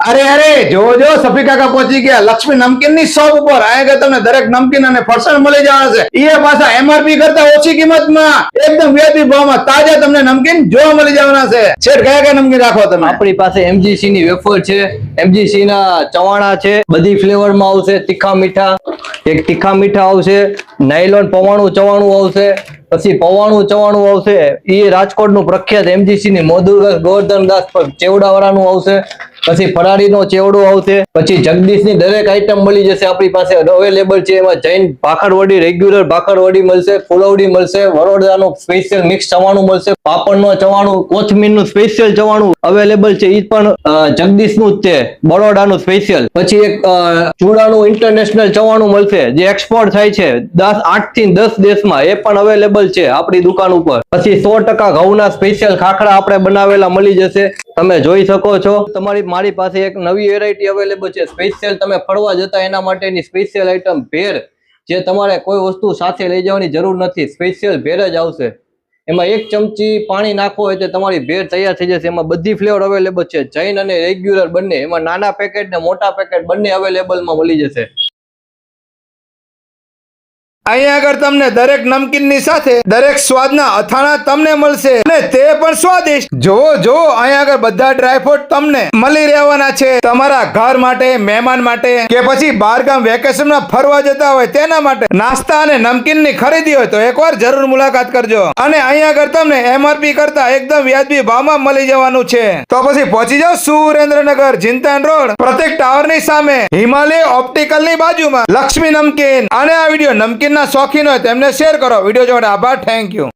અરે અરે જો જો સફી કાકા પહોંચી ગયા લક્ષ્મી નમકીન ની શોપ ઉપર. અહીંયા તમને દરેક નમકીન અને ફરસાણ મળી જવાના છે. એ પાછા એમઆરપી કરતા ઓછી કિંમતમાં એકદમ વ્યાજબી ભાવમાં તાજા તમને નમકીન જોવા મળી જવાના છે. છેડ કયા કયા નમકીન રાખો તમે? આપણી પાસે એમજીસી ની વેફર છે, એમજીસી ના ચવાણા છે, બધી ફ્લેવર માં આવશે. તીખા મીઠા, એક તીખા મીઠા આવશે, નાયલોન પવાણું ચવાણું આવશે, પછી પવાણું ચવાણું આવશે. એ રાજકોટ નું પ્રખ્યાત એમજીસી ની મોદુરદાસ ગોવર્ધનદાસ ચેવડા વાળાનું આવશે. પછી ફરારી નો ચેવડો આવશે. પછી જગદીશ ની દરેક આઈટમ મળી જશે આપણી પાસે અવેલેબલ છે. એમાં જૈન ભાખરવડી, રેગ્યુલર ભાખરવડી મળશે, ફુલવડી મળશે, વડોદરાનું સ્પેશિયલ મિક્સ ચવાણું મળશે, પાપડ નું ચવાણું, કોથમીર નું સ્પેશિયલ ચવાણું અવેલેબલ છે. એ પણ જગદીશ નું જ છે, બરોડાનું સ્પેશિયલ. પછી એક ચૂડાનું ઇન્ટરનેશનલ ચવાણું મળશે જે એક્સપોર્ટ થાય છે 8 થી 10 દેશમાં. એ પણ અવેલેબલ છે આપણી દુકાન ઉપર. પછી 100% ઘઉંના સ્પેશિયલ ખાખરા આપણે બનાવેલા મળી જશે. તમે જોઈ શકો છો. મારી પાસે એક નવી વેરાયટી અવેલેબલ છે સ્પેશિયલ. તમે ફરવા જતા એના માટેની સ્પેશિયલ આઈટમ ભેર, જે તમારે કોઈ વસ્તુ સાથે લઈ જવાની જરૂર નથી. સ્પેશિયલ ભેર જ આવશે. એમાં 1 ચમચી પાણી નાખો એટલે તમારી ભેર તૈયાર થઈ જશે. એમાં બધી ફ્લેવર અવેલેબલ છે, જૈન અને રેગ્યુલર બંને. એમાં નાના પેકેટ ને મોટા પેકેટ બંને અવેલેબલમાં મળી જશે. અહીંયા આગળ તમને દરેક નમકીન ની સાથે દરેક સ્વાદના અથાણા તમને મળશે અને તે પણ સ્વાદિષ્ટ. જો અહીંયા આગળ બધા ડ્રાયફ્રૂટ તમને મળી રહેવાના છે. તમારા ઘર માટે, મહેમાન માટે કે પછી બહારગામ વેકેશનમાં ફરવા જતા હોય તેના માટે નાસ્તા અને નમકીન ની ખરીદી હોય તો એકવાર જરૂર મુલાકાત કરજો. અને અહીંયા આગળ તમને એમઆરપી કરતા એકદમ વ્યાજબી ભાવમાં મળી જવાનું છે. તો પછી પહોંચી જાઓ સુરેન્દ્રનગર જીનતાન રોડ પ્રત્યેક ટાવર ની સામે હિમાલય ઓપ્ટિકલ ની બાજુમાં લક્ષ્મી નમકીન. અને આ વિડીયો નમકીન શોખીન હોય તેમને શેર કરો. વિડીયો જોવા આભાર. Thank you.